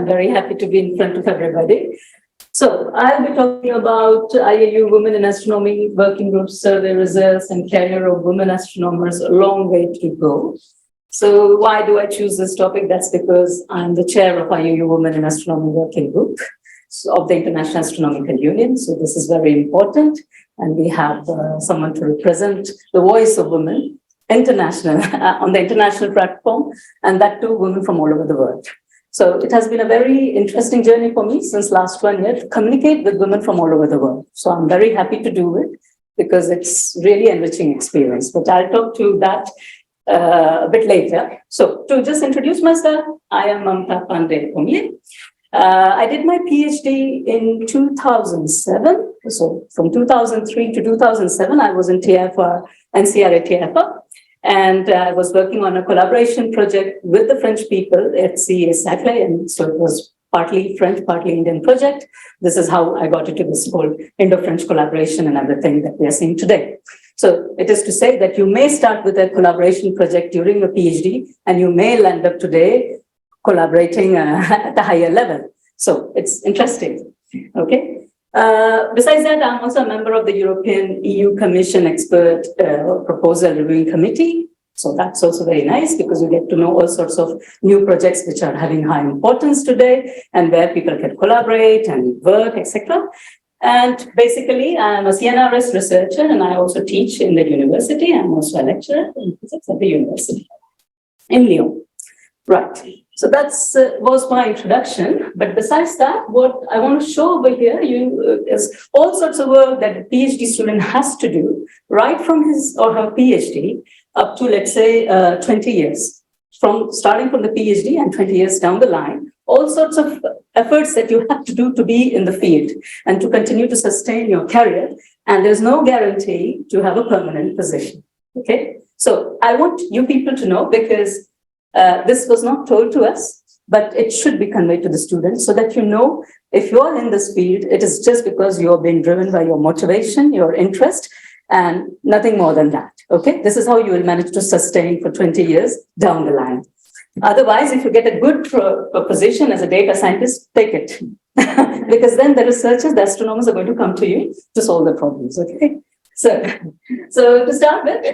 very happy to be in front of everybody. So I'll be talking about IAU Women in Astronomy, working group survey results, and career of women astronomers. A long way to go. So why do I choose this topic? That's because I'm the chair of IAU Women in Astronomy working group of the International Astronomical Union. So this is very important. And we have someone to represent the voice of women international on the international platform, and that too women from all over the world. So it has been a very interesting journey for me since last 1 year to communicate with women from all over the world. So I'm very happy to do it because it's really enriching experience. But I'll talk to that a bit later. So to just introduce myself, I am Mamta Pommier. I did my PhD in 2007. So from 2003 to 2007, I was in TFR, NCRA TFR. And I was working on a collaboration project with the French people at ASTROSAT, and so it was partly French, partly Indian project. This is how I got into this whole Indo-French collaboration and everything that we are seeing today. So it is to say that you may start with a collaboration project during your PhD, and you may land up today collaborating at a higher level. So it's interesting, okay? Besides that, I'm also a member of the European EU Commission Expert Proposal Reviewing Committee. So that's also very nice because you get to know all sorts of new projects which are having high importance today and where people can collaborate and work, etc. And basically, I'm a CNRS researcher and I also teach in the university. I'm also a lecturer in physics at the university in Lyon. Right. So that was my introduction. But besides that, what I want to show over here is all sorts of work that a PhD student has to do right from his or her PhD up to, let's say, 20 years. Starting from the PhD and 20 years down the line, all sorts of efforts that you have to do to be in the field and to continue to sustain your career. And there's no guarantee to have a permanent position. Okay. So I want you people to know, because this was not told to us, but it should be conveyed to the students so that you know if you're in this field, it is just because you're being driven by your motivation, your interest, and nothing more than that. Okay, this is how you will manage to sustain for 20 years down the line. Otherwise, if you get a good position as a data scientist, take it. Because then the researchers, the astronomers are going to come to you to solve the problems. Okay. So to start with,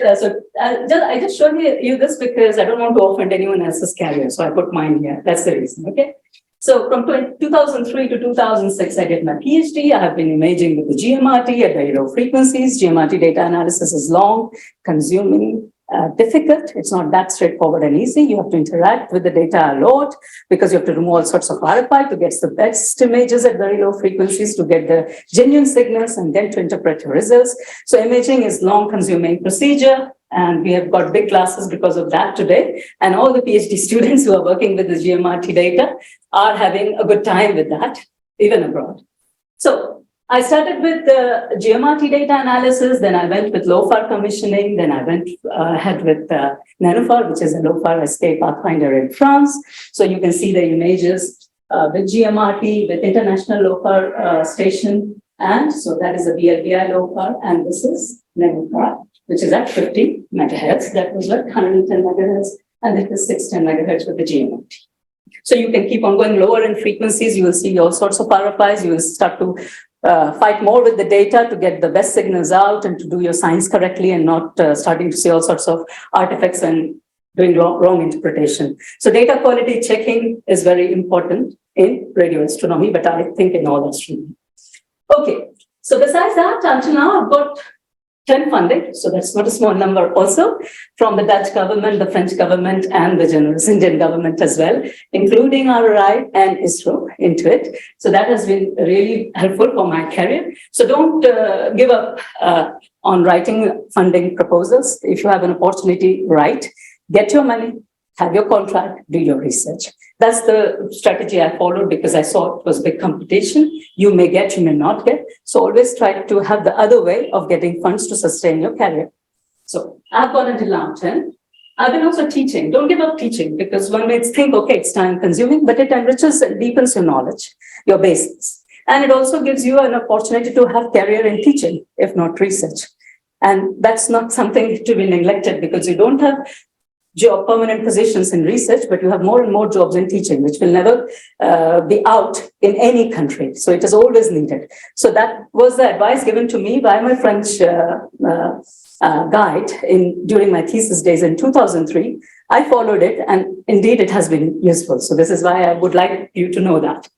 I just showed you this because I don't want to offend anyone else's career. So I put mine here. That's the reason. Okay. So from 2003 to 2006, I did my PhD. I have been imaging with the GMRT at very low frequencies. GMRT data analysis is long, consuming, difficult. It's not that straightforward and easy. You have to interact with the data a lot because you have to remove all sorts of RFI to get the best images at very low frequencies, to get the genuine signals and then to interpret your results. So imaging is long consuming procedure. And we have got big classes because of that today. And all the PhD students who are working with the GMRT data are having a good time with that, even abroad. So I started with the GMRT data analysis, then I went with LOFAR commissioning, then I went ahead with NanoFAR, which is a LOFAR escape pathfinder in France. So you can see the images with GMRT, with International LOFAR Station. And so that is a BLBI LOFAR, and this is NanoFAR, which is at 50 megahertz. That was at 110 megahertz, and it is 610 megahertz with the GMRT. So you can keep on going lower in frequencies. You will see all sorts of RFIs. You will start to fight more with the data to get the best signals out and to do your science correctly and not starting to see all sorts of artifacts and doing wrong interpretation. So data quality checking is very important in radio astronomy, but I think in all astronomy. Okay, so besides that, until now, I've got 10 funding, so that's not a small number also, from the Dutch government, the French government, and the generous Indian government as well, including RRI and ISRO into it. So that has been really helpful for my career. So don't give up on writing funding proposals. If you have an opportunity, write, get your money, have your contract, do your research. That's the strategy I followed because I saw it was big competition. You may get, you may not get. So always try to have the other way of getting funds to sustain your career. So I've gone until now 10. I've been also teaching. Don't give up teaching because one may think, okay, it's time consuming, but it enriches and deepens your knowledge, your basics. And it also gives you an opportunity to have career in teaching, if not research. And that's not something to be neglected because you don't have permanent positions in research, but you have more and more jobs in teaching, which will never be out in any country. So it is always needed. So that was the advice given to me by my French guide during my thesis days in 2003. I followed it, and indeed it has been useful. So this is why I would like you to know that.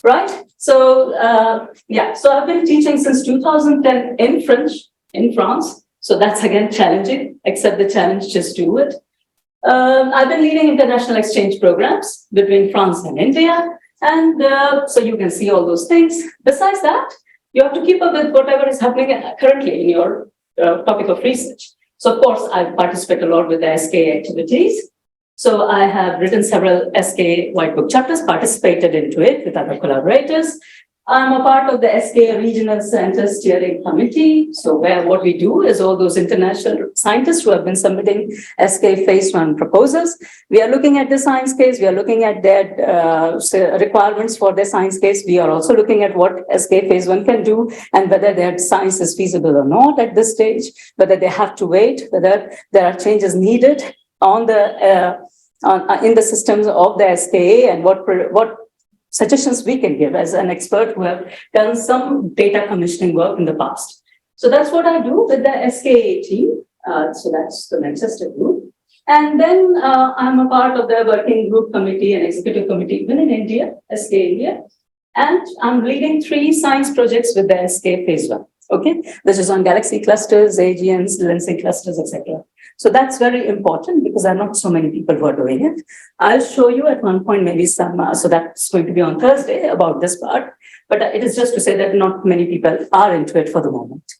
Right? So, so I've been teaching since 2010 in French, in France. So that's again challenging, accept the challenge, just do it. I've been leading international exchange programs between France and India. And so you can see all those things. Besides that, you have to keep up with whatever is happening currently in your topic of research. So of course, I participate a lot with the SK activities. So I have written several SK White Book chapters, participated into it with other collaborators. I'm a part of the SK Regional Center Steering Committee. So what we do is all those international scientists who have been submitting SK Phase 1 proposals. We are looking at the science case. We are looking at their requirements for their science case. We are also looking at what SK Phase 1 can do and whether their science is feasible or not at this stage, whether they have to wait, whether there are changes needed on the in the systems of the SKA, and what suggestions we can give as an expert who have done some data commissioning work in the past. So that's what I do with the SKA team. So that's the Manchester group. And then I'm a part of the working group committee and executive committee even in India, SK India. And I'm leading 3 science projects with the SK Phase 1. Okay, which is on galaxy clusters, AGNs, lensing clusters, etc. So that's very important because there are not so many people who are doing it. I'll show you at one point maybe some, so that's going to be on Thursday about this part, but it is just to say that not many people are into it for the moment.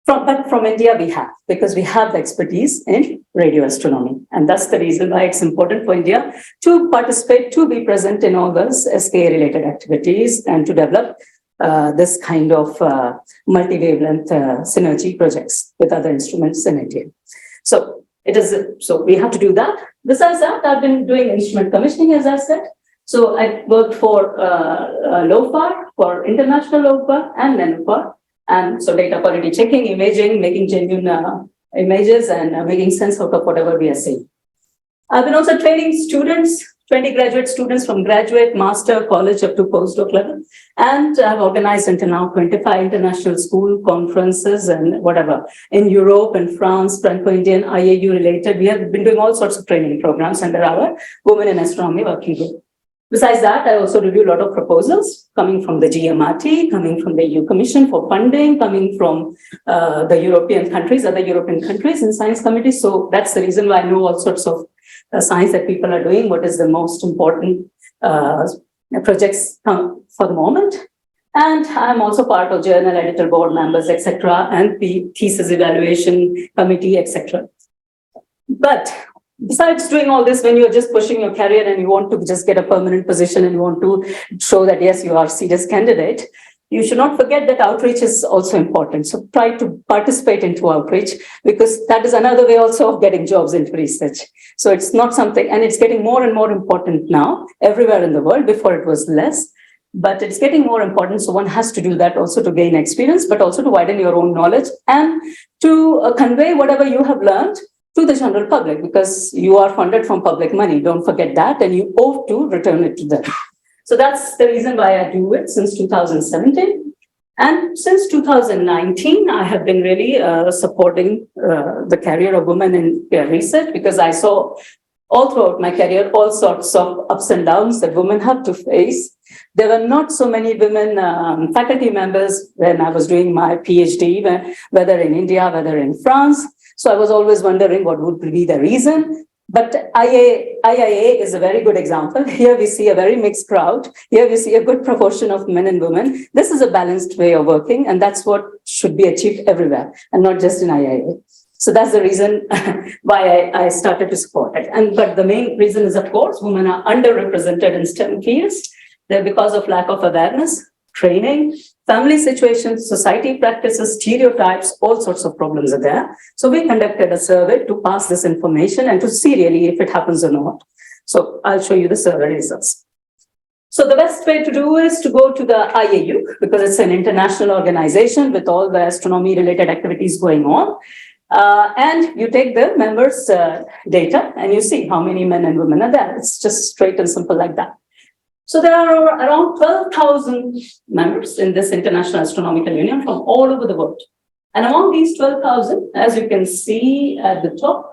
But from India we have, because we have the expertise in radio astronomy. And that's the reason why it's important for India to participate, to be present in all those SK-related activities and to develop this kind of multi-wavelength synergy projects with other instruments in India. So we have to do that. Besides that, I've been doing instrument commissioning, as I said. So I worked for LOFAR, for international LOFAR and NENOFAR. And so data quality checking, imaging, making genuine images and making sense out of whatever we are seeing. I've been also training students, 20 graduate students from graduate, master, college up to postdoc level. And I've organized until now 25 international school conferences and whatever in Europe and France, Franco-Indian, IAU related. We have been doing all sorts of training programs under our Women in Astronomy working group. Besides that, I also review a lot of proposals coming from the GMRT, coming from the EU Commission for funding, coming from the European countries, other European countries in science committees. So that's the reason why I know all sorts of science that people are doing, what is the most important projects for the moment. And I'm also part of journal editor board members, etc., and the thesis evaluation committee, etc. But besides doing all this, when you're just pushing your career and you want to just get a permanent position and you want to show that, yes, you are a serious candidate, you should not forget that outreach is also important. So try to participate into outreach because that is another way also of getting jobs into research. So it's not something, and it's getting more and more important now everywhere in the world. Before it was less, but it's getting more important. So one has to do that also to gain experience, but also to widen your own knowledge and to convey whatever you have learned to the general public, because you are funded from public money. Don't forget that, and you owe to return it to them. So that's the reason why I do it since 2017. And since 2019, I have been really supporting the career of women in research, because I saw all throughout my career all sorts of ups and downs that women have to face. There were not so many women faculty members when I was doing my PhD, whether in India, whether in France. So I was always wondering what would be the reason. But IIA is a very good example. Here we see a very mixed crowd. Here we see a good proportion of men and women. This is a balanced way of working, and that's what should be achieved everywhere, and not just in IIA. So that's the reason why I started to support it. But the main reason is, of course, women are underrepresented in STEM fields. They're because of lack of awareness, training, family situations, society practices, stereotypes, all sorts of problems are there. So we conducted a survey to pass this information and to see really if it happens or not. So I'll show you the survey results. So the best way to do is to go to the IAU, because it's an international organization with all the astronomy related activities going on. And you take the members' data and you see how many men and women are there. It's just straight and simple like that. So there are around 12,000 members in this International Astronomical Union from all over the world. And among these 12,000, as you can see at the top,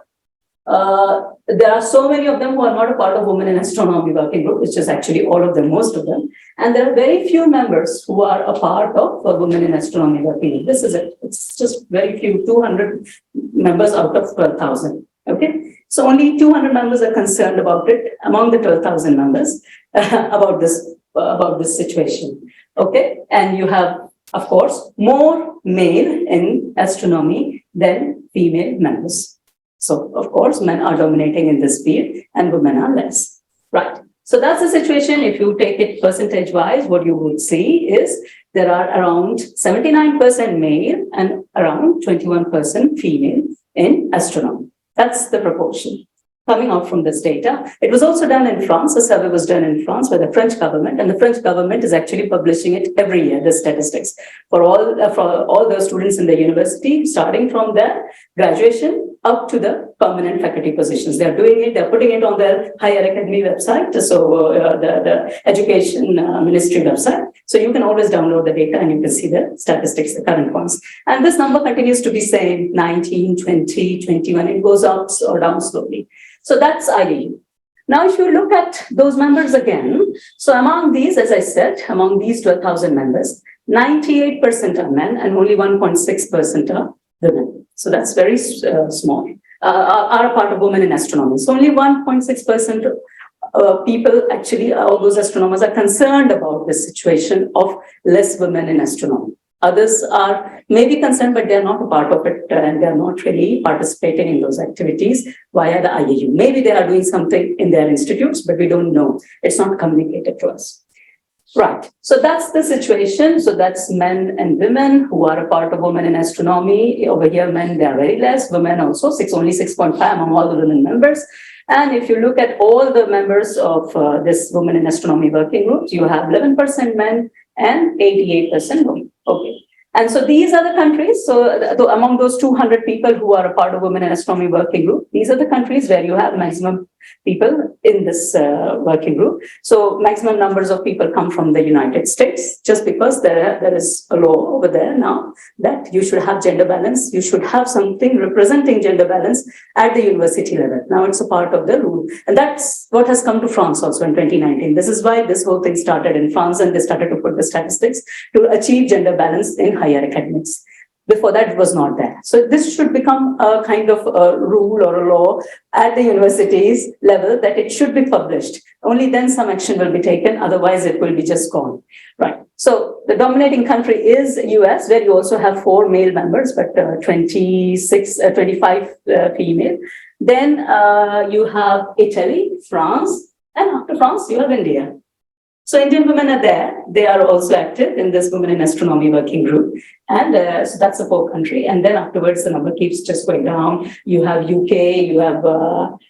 there are so many of them who are not a part of Women in Astronomy Working Group, which is actually all of them, most of them. And there are very few members who are a part of Women in Astronomy Working Group. This is it. It's just very few, 200 members out of 12,000. Okay. So only 200 members are concerned about it among the 12,000 members about this situation. Okay. And you have, of course, more male in astronomy than female members. So, of course, men are dominating in this field and women are less. Right. So that's the situation. If you take it percentage-wise, what you would see is there are around 79% male and around 21% female in astronomy. That's the proportion coming out from this data. It was also done in France. A survey was done in France by the French government, and the French government is actually publishing it every year, the statistics for all the students in the university, starting from their graduation up to the permanent faculty positions. They're doing it, they're putting it on their higher academy website, so the education ministry website. So you can always download the data and you can see the statistics, the current ones. And this number continues to be same, 19, 20, 21. It goes up or down slowly. So that's IAU. Now, if you look at those members again, so among these, as I said, among these 12,000 members, 98% are men and only 1.6% are women. So that's very small, are a part of Women in Astronomy. So only 1.6% people, actually, all those astronomers are concerned about this situation of less women in astronomy. Others are maybe concerned, but they're not a part of it and they're not really participating in those activities via the IAU. Maybe they are doing something in their institutes, but we don't know. It's not communicated to us. Right. So that's the situation. So that's men and women who are a part of Women in Astronomy. Over here, men, they are very less. Women also, only 6.5 among all the women members. And if you look at all the members of this Women in Astronomy working group, you have 11% men and 88% women. Okay. And so these are the countries. So among those 200 people who are a part of Women in Astronomy working group, these are the countries where you have maximum people in this working group. So maximum numbers of people come from the United States, just because there is a law over there now that you should have gender balance. You should have something representing gender balance at the university level. Now it's a part of the rule. And that's what has come to France also in 2019. This is why this whole thing started in France, and they started to put the statistics to achieve gender balance in higher academics. Before that, it was not there. So this should become a kind of a rule or a law at the universities level that it should be published. Only then some action will be taken. Otherwise, it will be just gone. Right. So the dominating country is US, where you also have 4 male members, but 25 female. Then you have Italy, France, and after France, you have India. So Indian women are there. They are also active in this Women in Astronomy working group. And so that's the 4th country. And then afterwards, the number keeps just going down. You have UK, you have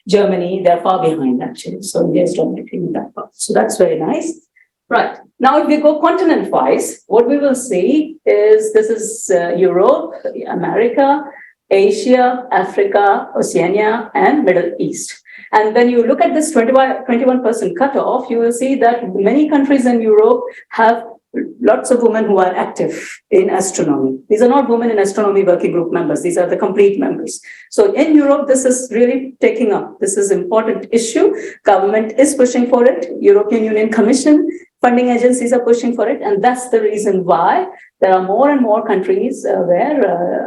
Germany. They're far behind, actually. So India is dominating in that part. So that's very nice. Right. Now, if we go continent-wise, what we will see is this is Europe, America, Asia, Africa, Oceania, and Middle East. And when you look at this 21% cutoff, you will see that many countries in Europe have lots of women who are active in astronomy. These are not Women in Astronomy working group members. These are the complete members. So in Europe, this is really taking up. This is an important issue. Government is pushing for it. European Union Commission, funding agencies are pushing for it. And that's the reason why there are more and more countries where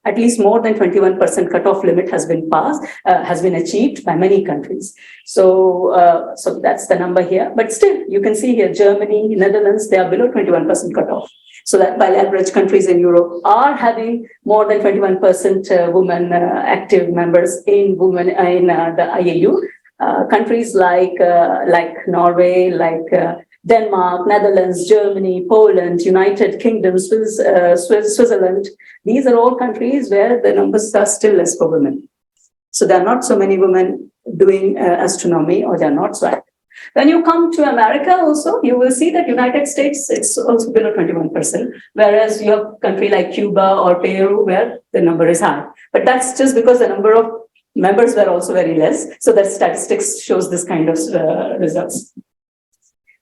at least more than 21% cutoff limit has been passed, has been achieved by many countries. So, so that's the number here. But still, you can see here, Germany, Netherlands, they are below 21% cutoff. So that while average countries in Europe are having more than 21% women active members in women in the IAU, countries like Norway, like Denmark, Netherlands, Germany, Poland, United Kingdom, Switzerland. These are all countries where the numbers are still less for women. So there are not so many women doing astronomy, or they're not so active. When you come to America also, you will see that United States, it's also below 21%, whereas you have a country like Cuba or Peru where the number is high. But that's just because the number of members were also very less. So that statistics shows this kind of results.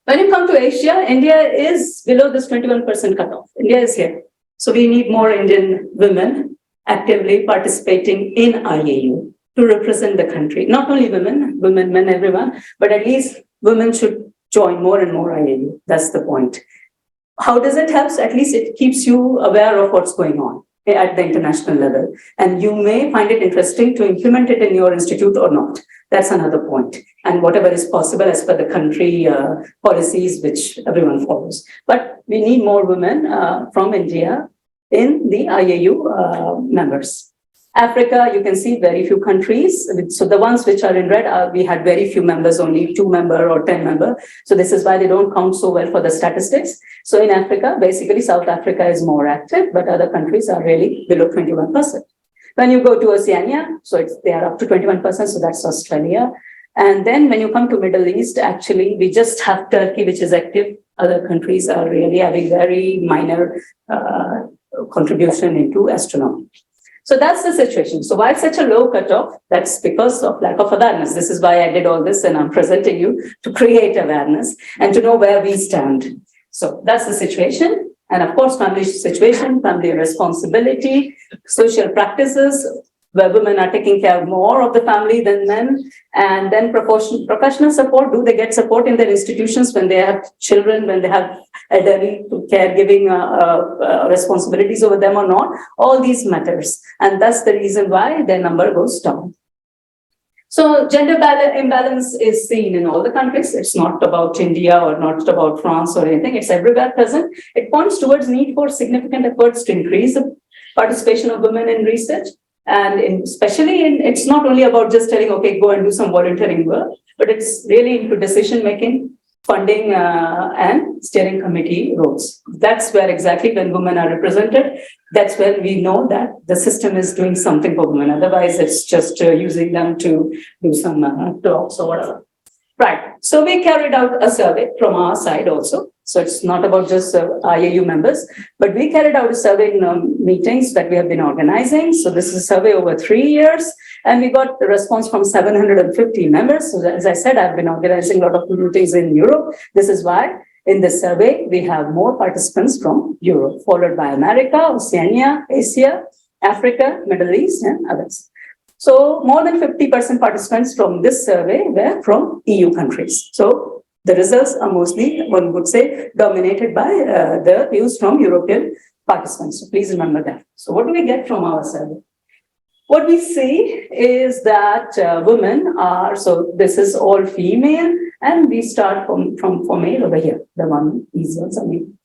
When you come to Asia, India is below this 21% cutoff. India is here. So we need more Indian women actively participating in IAU to represent the country. Not only women, men, everyone, but at least women should join more and more IAU. That's the point. How does it help? At least it keeps you aware of what's going on at the international level. And you may find it interesting to implement it in your institute or not. That's another point. And whatever is possible as per the country policies, which everyone follows. But we need more women from India in the IAU members. Africa, you can see very few countries. So the ones which are in red, we had very few members, only 2 member or 10 member. So this is why they don't count so well for the statistics. So in Africa, basically South Africa is more active, but other countries are really below 21%. When you go to Oceania, so they are up to 21%, so that's Australia. And then when you come to Middle East, actually, we just have Turkey, which is active. Other countries are really having very minor contribution into astronomy. So that's the situation. So why such a low cutoff? That's because of lack of awareness. This is why I did all this and I'm presenting you to create awareness and to know where we stand. So that's the situation. And of course, family situation, family responsibility, social practices, where women are taking care more of the family than men, and then professional support. Do they get support in their institutions when they have children, when they have elderly caregiving responsibilities over them or not? All these matters. And that's the reason why their number goes down. So gender imbalance is seen in all the countries. It's not about India or not about France or anything. It's everywhere present. It points towards need for significant efforts to increase the participation of women in research. And it's not only about just telling, okay, go and do some volunteering work, but it's really into decision-making, funding, and steering committee roles. That's where exactly when women are represented, that's when we know that the system is doing something for women. Otherwise, it's just using them to do some talks or whatever. Right. So we carried out a survey from our side also. So it's not about just IAU members, but we carried out a survey in meetings that we have been organizing. So this is a survey over 3 years, and we got the response from 750 members. So as I said, I've been organizing a lot of meetings in Europe. This is why in this survey, we have more participants from Europe, followed by America, Oceania, Asia, Africa, Middle East, and others. So more than 50% participants from this survey were from EU countries. So the results are mostly, one would say, dominated by the views from European participants. So please remember that. So what do we get from our survey? What we see is that women are, so this is all female, and we start from male over here, the one, these ones, I mean.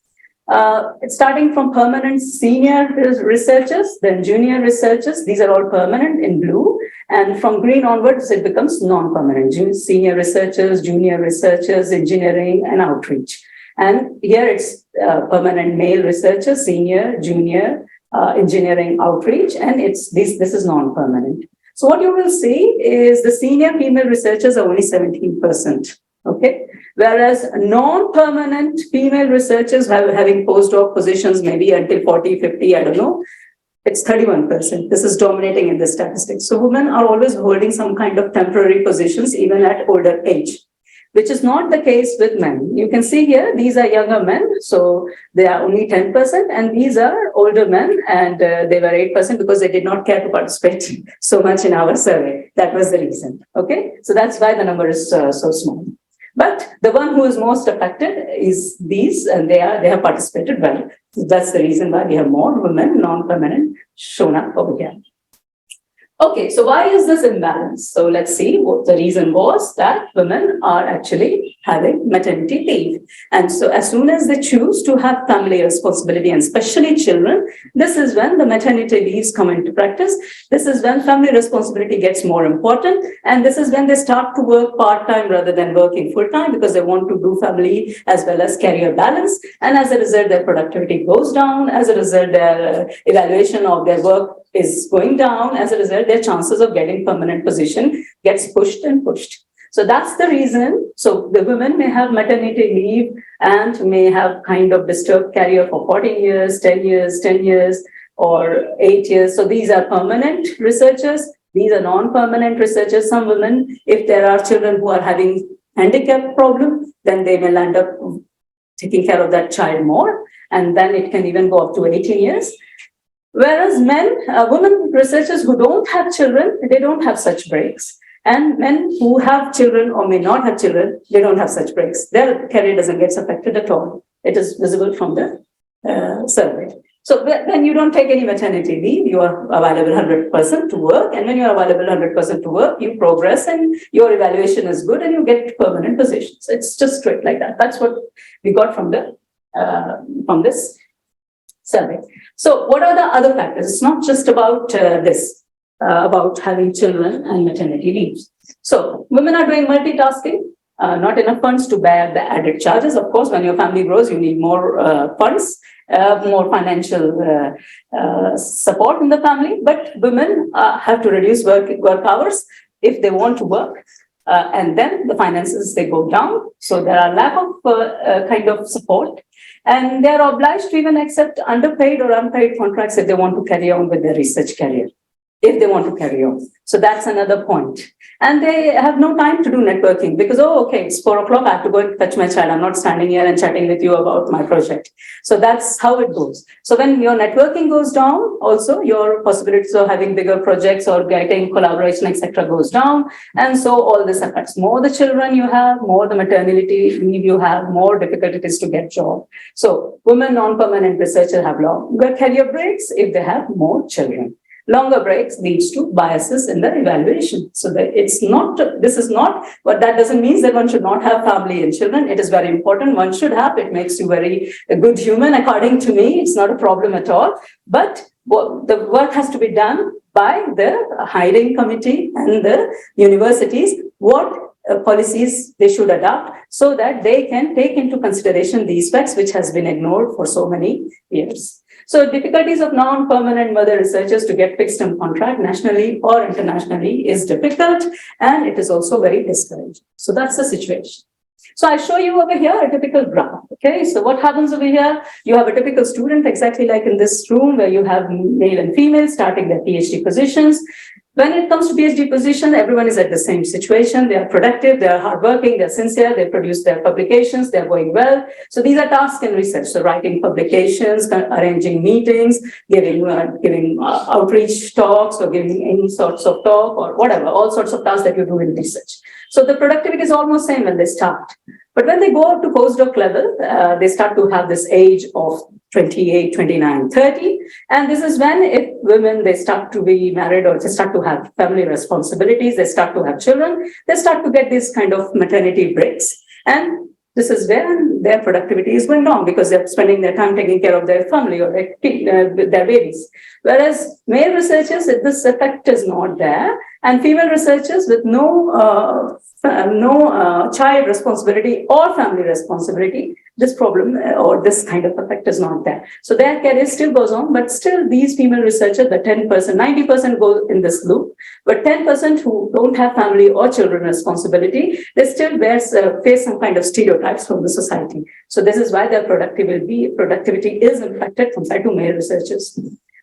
It's starting from permanent senior researchers, then junior researchers. These are all permanent in blue. And from green onwards, it becomes non-permanent. Senior researchers, junior researchers, engineering, and outreach. And here it's permanent male researchers, senior, junior, engineering, outreach, and this is non-permanent. So what you will see is the senior female researchers are only 17%. Okay, whereas non-permanent female researchers having postdoc positions maybe until 40, 50, I don't know, it's 31%. This is dominating in the statistics. So women are always holding some kind of temporary positions even at older age, which is not the case with men. You can see here, these are younger men, so they are only 10%, and these are older men, and they were 8% because they did not care to participate so much in our survey. That was the reason, okay? So that's why the number is so small. But the one who is most affected is these, and they have participated well. So that's the reason why we have more women, non-permanent, shown up over here. Okay, so why is this imbalance? So let's see what the reason was that women are actually having maternity leave. And so as soon as they choose to have family responsibility, and especially children, this is when the maternity leaves come into practice. This is when family responsibility gets more important. And this is when they start to work part-time rather than working full-time, because they want to do family as well as career balance. And as a result, their productivity goes down. As a result, their evaluation of their work is going down. As a result, their chances of getting permanent position gets pushed and pushed. So that's the reason. So the women may have maternity leave and may have kind of disturbed career for 14 years, 10 years, 10 years. or 8 years. So these are permanent researchers. These are non-permanent researchers. Some women, if there are children who are having handicap problem, then they will end up taking care of that child more. And then it can even go up to 18 years. Whereas women researchers who don't have children, they don't have such breaks. And men who have children or may not have children, they don't have such breaks. Their career doesn't get affected at all. It is visible from the survey. So when you don't take any maternity leave, you are available 100% to work. And when you are available 100% to work, you progress and your evaluation is good and you get permanent positions. It's just straight like that. That's what we got from this survey. So what are the other factors? It's not just about about having children and maternity leaves. So women are doing multitasking. Not enough funds to bear the added charges. Of course, when your family grows, you need more funds, more financial support in the family. But women have to reduce work hours if they want to work. And then the finances, they go down. So there are lack of kind of support. And they're obliged to even accept underpaid or unpaid contracts if they want to carry on with their research career. If they want to carry on. So that's another point. And they have no time to do networking because, okay, it's 4 o'clock, I have to go and fetch my child. I'm not standing here and chatting with you about my project. So that's how it goes. So when your networking goes down, also your possibilities of having bigger projects or getting collaboration, etc., goes down. And so all this affects more the children you have, more the maternity leave you have, more difficult it is to get job. So women non-permanent researchers have longer career breaks if they have more children. Longer breaks leads to biases in the evaluation. So that this is not, but that doesn't mean that one should not have family and children. It is very important. One should have, it makes you a good human. According to me, it's not a problem at all. But the work has to be done by the hiring committee and the universities, what policies they should adopt so that they can take into consideration these facts which has been ignored for so many years. So difficulties of non-permanent mother researchers to get fixed-term contract nationally or internationally is difficult, and it is also very discouraging. So that's the situation. So I show you over here a typical graph. Okay, so what happens over here? You have a typical student exactly like in this room where you have male and female starting their PhD positions. When it comes to PhD position, everyone is at the same situation. They are productive, they are hardworking, they're sincere, they produce their publications, they're going well. So these are tasks in research. So writing publications, arranging meetings, giving outreach talks or giving any sorts of talk or whatever, all sorts of tasks that you do in research. So the productivity is almost same when they start. But when they go up to postdoc level, they start to have this age of 28, 29, 30. And this is when if women, they start to be married or they start to have family responsibilities, they start to have children, they start to get this kind of maternity breaks. And this is where their productivity is going down because they're spending their time taking care of their family or their babies. Whereas male researchers, this effect is not there. And female researchers with no child responsibility or family responsibility, this problem or this kind of effect is not there. So their career still goes on, but still these female researchers, the 10%, 90% go in this loop, but 10% who don't have family or children responsibility, they still face some kind of stereotypes from the society. So this is why their productivity is impacted compared to male researchers.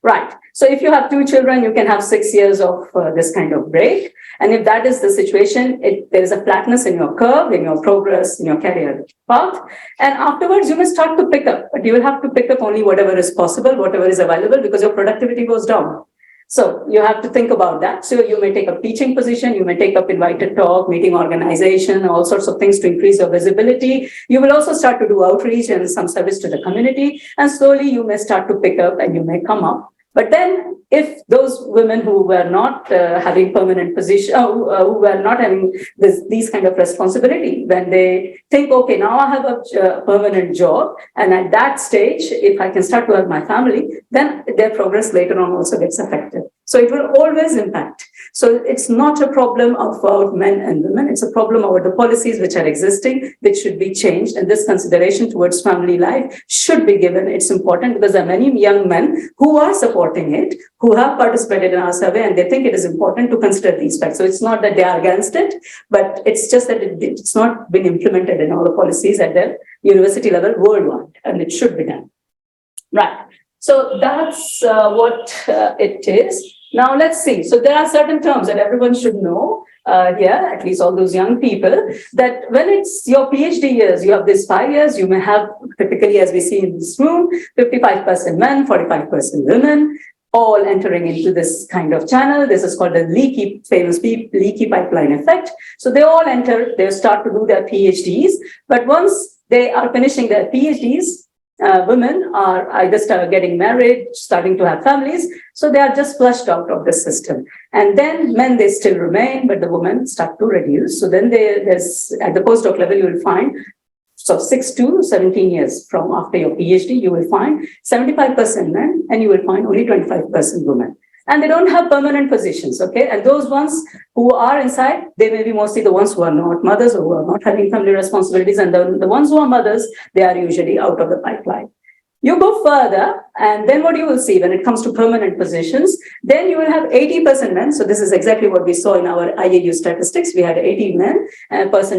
Right. So if you have 2 children, you can have 6 years of this kind of break. And if that is the situation, there is a flatness in your curve, in your progress, in your career path. And afterwards, you may start to pick up, but you will have to pick up only whatever is possible, whatever is available, because your productivity goes down. So you have to think about that. So you may take up teaching position, you may take up invited talk, meeting organization, all sorts of things to increase your visibility. You will also start to do outreach and some service to the community. And slowly you may start to pick up and you may come up. But then if those women who were not having permanent position, who were not having these kind of responsibility, when they think, okay, now I have a permanent job, and at that stage, if I can start to have my family, then their progress later on also gets affected. So it will always impact. So it's not a problem about men and women. It's a problem about the policies which are existing, which should be changed. And this consideration towards family life should be given. It's important because there are many young men who are supporting it, who have participated in our survey, and they think it is important to consider these facts. So it's not that they are against it, but it's just that it's not been implemented in all the policies at the university level worldwide, and it should be done. Right. So that's what it is. Now let's see. So there are certain terms that everyone should know here, at least all those young people, that when it's your PhD years, you have these 5 years, you may have typically, as we see in this room, 55% men, 45% women, all entering into this kind of channel. This is called the famous leaky pipeline effect. So they all enter, they start to do their PhDs, but once they are finishing their PhDs, women are either getting married, starting to have families, so they are just flushed out of the system. And then men, they still remain, but the women start to reduce. So then there's, at the postdoc level, you will find, so 6 to 17 years from after your PhD, you will find 75% men, and you will find only 25% women. And they don't have permanent positions, okay? And those ones who are inside, they may be mostly the ones who are not mothers or who are not having family responsibilities. And the ones who are mothers, they are usually out of the pipeline. You go further, and then what you will see when it comes to permanent positions, then you will have 80% men. So this is exactly what we saw in our IAU statistics. We had 80%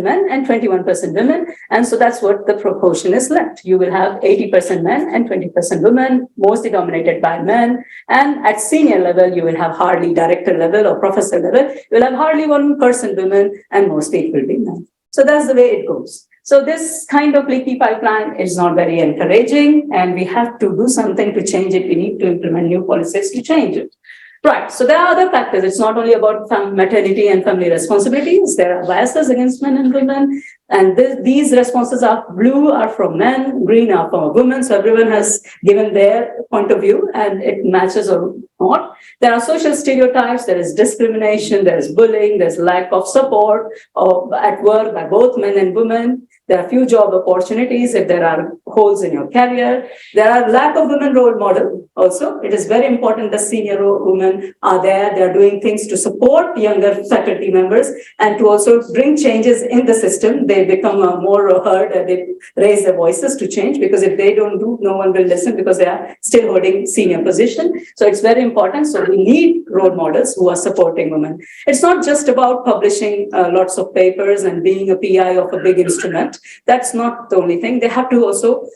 men and 21% women. And so that's what the proportion is left. You will have 80% men and 20% women, mostly dominated by men. And at senior level, you will have hardly director level or professor level. You will have hardly 1% women, and mostly it will be men. So that's the way it goes. So this kind of leaky pipeline is not very encouraging, and we have to do something to change it. We need to implement new policies to change it. Right, so there are other factors. It's not only about maternity and family responsibilities. There are biases against men and women. And these responses are blue are from men, green are from women. So everyone has given their point of view, and it matches or not. There are social stereotypes. There is discrimination. There is bullying. There's lack of support at work by both men and women. There are few job opportunities if there are holes in your career. There are lack of women role model also. It is very important that senior women are there. They are doing things to support younger faculty members and to also bring changes in the system. They become more heard and they raise their voices to change, because if they don't do, no one will listen because they are still holding senior position. So it's very important. So we need role models who are supporting women. It's not just about publishing lots of papers and being a PI of a big instrument. That's not the only thing. They have to also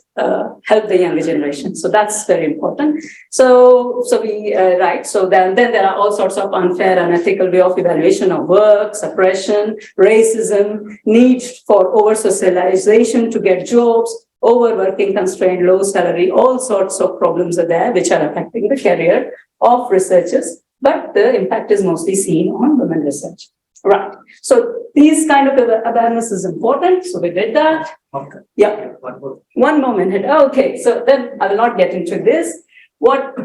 help the younger generation. So that's very important. So then there are all sorts of unfair, unethical way of evaluation of work, suppression, racism, need for over-socialization to get jobs, overworking constraint, low salary, all sorts of problems are there which are affecting the career of researchers. But the impact is mostly seen on women research. Right. So these kind of awareness is important. So we did that. Okay. Yeah. One more minute. Okay. So then I will not get into this. What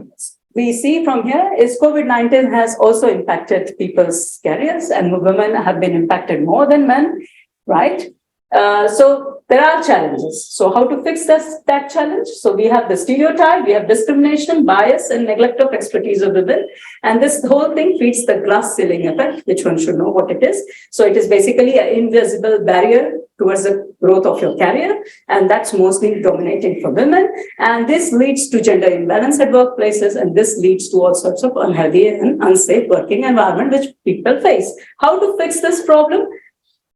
we see from here is COVID-19 has also impacted people's careers, and women have been impacted more than men. Right. So there are challenges. So how to fix that challenge? So we have the stereotype, we have discrimination, bias, and neglect of expertise of women. And this whole thing feeds the glass ceiling effect, which one should know what it is. So it is basically an invisible barrier towards the growth of your career. And that's mostly dominating for women. And this leads to gender imbalance at workplaces. And this leads to all sorts of unhealthy and unsafe working environment which people face. How to fix this problem?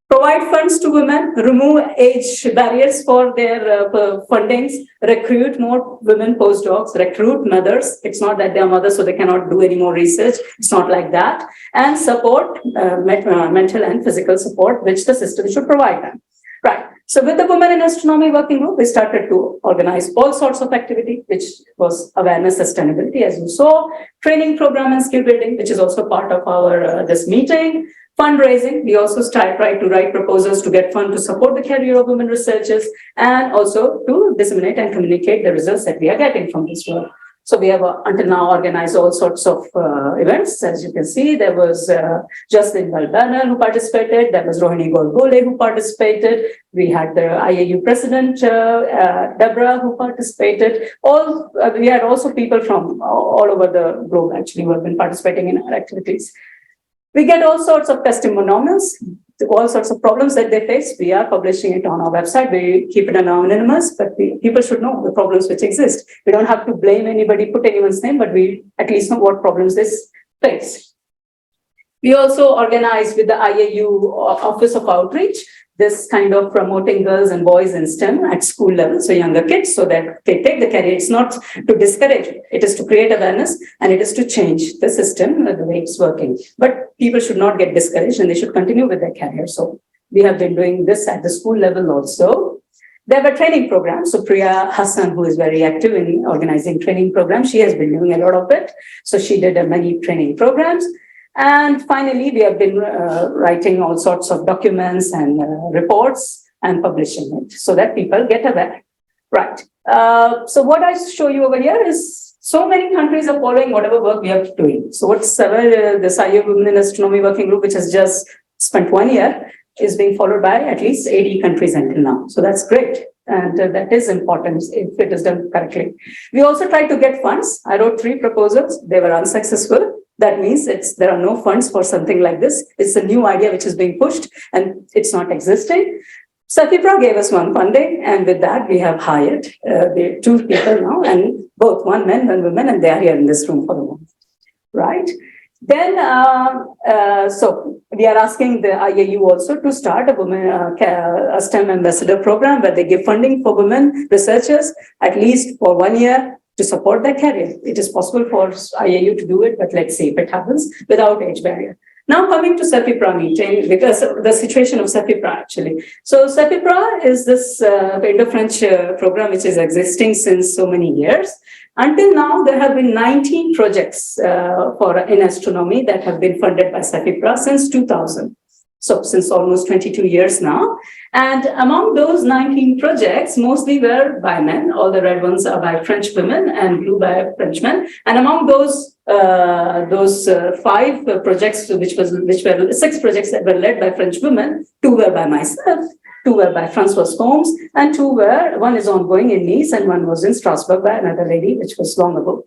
Provide funds to women, remove age barriers for their fundings, recruit more women postdocs, recruit mothers. It's not that they are mothers, so they cannot do any more research. It's not like that. And support, mental and physical support, which the system should provide them. Right. So with the Women in Astronomy Working Group, we started to organize all sorts of activity, which was awareness, sustainability, as you saw, training program and skill building, which is also part of our this meeting. Fundraising, we also try to write proposals to get funds to support the career of women researchers, and also to disseminate and communicate the results that we are getting from this work. So we have until now organized all sorts of events. As you can see, there was Jocelyn Balbanner who participated. There was Rohini Golgole who participated. We had the IAU president, Deborah, who participated. We had also people from all over the globe actually who have been participating in our activities. We get all sorts of testimonials, all sorts of problems that they face. We are publishing it on our website. We keep it anonymous, but people should know the problems which exist. We don't have to blame anybody, put anyone's name, but we at least know what problems they face. We also organized with the IAU Office of Outreach this kind of promoting girls and boys in STEM at school level, so younger kids, so that they take the career. It's not to discourage, it is to create awareness, and it is to change the system, the way it's working. But people should not get discouraged and they should continue with their career. So we have been doing this at the school level also. There were training programs. So Priya Hassan, who is very active in organizing training programs, she has been doing a lot of it. So she did many training programs. And finally, we have been writing all sorts of documents and reports and publishing it so that people get aware. Right. So what I show you over here is so many countries are following whatever work we are doing. So what's this IAU Women in Astronomy Working Group, which has just spent 1 year, is being followed by at least 80 countries until now. So that's great. And that is important if it is done correctly. We also tried to get funds. I wrote 3 proposals. They were unsuccessful. That means there are no funds for something like this. It's a new idea which is being pushed and it's not existing. Safipra gave us 1 funding, and with that we have hired 2 people now, and both 1 man, 1 woman, and they are here in this room for the moment. Right? Then, so we are asking the IAU also to start a STEM ambassador program where they give funding for women researchers at least for 1 year to support their career. It is possible for IAU to do it, but let's see if it happens without age barrier. Now coming to Safipra meeting, because of the situation of Safipra actually. So Safipra is this Indo-French program which is existing since so many years. Until now, there have been 19 projects in astronomy that have been funded by Safipra since 2000. So since almost 22 years now. And among those 19 projects, mostly were by men. All the red ones are by French women and blue by French men. And among those 5 projects, which were 6 projects that were led by French women, 2 were by myself, 2 were by Françoise Combs, and 2 were, 1 is ongoing in Nice and 1 was in Strasbourg by another lady, which was long ago.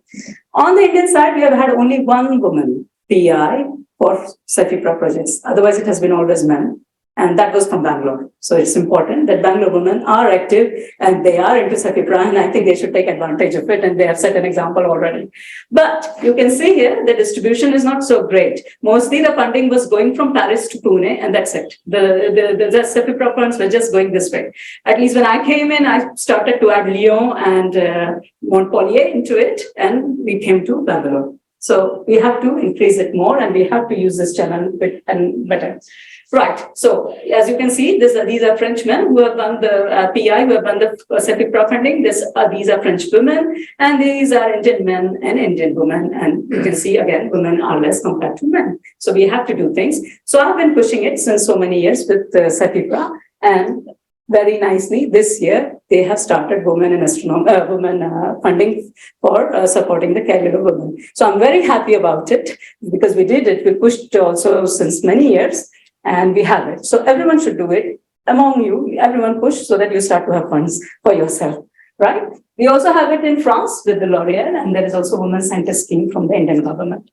On the Indian side, we have had only 1 woman PI for Safipra projects. Otherwise, it has been always men. And that was from Bangalore. So it's important that Bangalore women are active and they are into Safipra, and I think they should take advantage of it, and they have set an example already. But you can see here the distribution is not so great. Mostly the funding was going from Paris to Pune, and that's it. The Safipra funds were just going this way. At least when I came in, I started to add Lyon and Montpellier into it, and we came to Bangalore. So we have to increase it more, and we have to use this channel better. Right. So as you can see, these are Frenchmen who have done the PI, who have done the Safipra funding. These are French women, and these are Indian men and Indian women. And you can see again, women are less compared to men. So we have to do things. So I've been pushing it since so many years with Safipra, and very nicely this year they have started women in astronomy, funding for supporting the career of women. So I'm very happy about it because we did it. We pushed also since many years. And we have it. So everyone should do it. Among you, everyone push so that you start to have funds for yourself, right? We also have it in France with the L'Oréal, and there is also a women scientist scheme from the Indian government.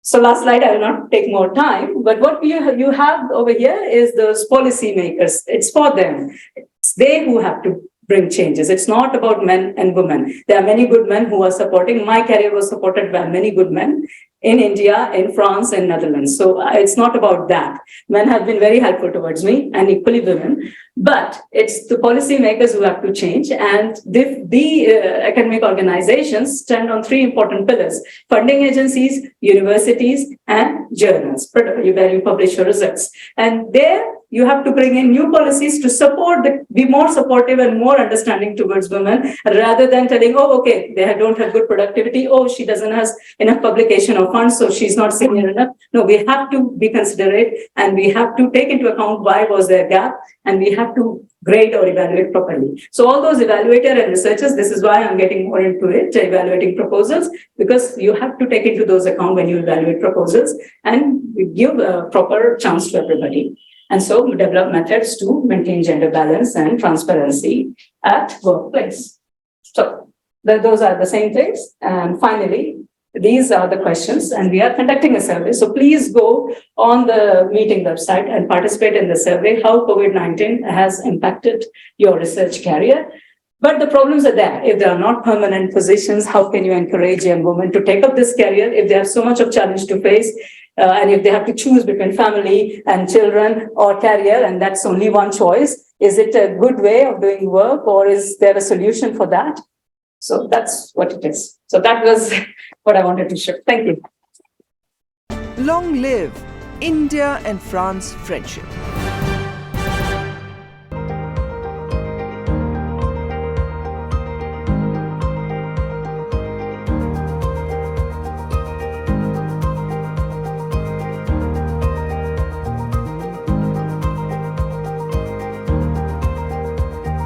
So last slide, I will not take more time, but what you have over here is those policy makers. It's for them. It's they who have to bring changes. It's not about men and women. There are many good men who are supporting. My career was supported by many good men in India, in France, and Netherlands. So it's not about that. Men have been very helpful towards me, and equally women. But it's the policy makers who have to change. And the academic organizations stand on 3 important pillars: funding agencies, universities, and journals, where you publish your results. And there you have to bring in new policies to be more supportive and more understanding towards women, rather than telling, oh, okay, they don't have good productivity. Oh, she doesn't have enough publication or funds, so she's not senior enough. No, we have to be considerate, and we have to take into account why was there a gap, and we have to grade or evaluate properly. So all those evaluators and researchers, this is why I'm getting more into it, evaluating proposals, because you have to take into those account when you evaluate proposals, and give a proper chance to everybody. And so develop methods to maintain gender balance and transparency at workplace. So those are the same things. And finally, these are the questions, and we are conducting a survey. So please go on the meeting website and participate in the survey, how COVID-19 has impacted your research career. But the problems are there. If there are not permanent positions, how can you encourage young women to take up this career if they have so much of challenge to face? And if they have to choose between family and children or career, and that's only one choice, is it a good way of doing work, or is there a solution for that? So that's what it is. So that was what I wanted to share. Thank you. Long live India and France friendship.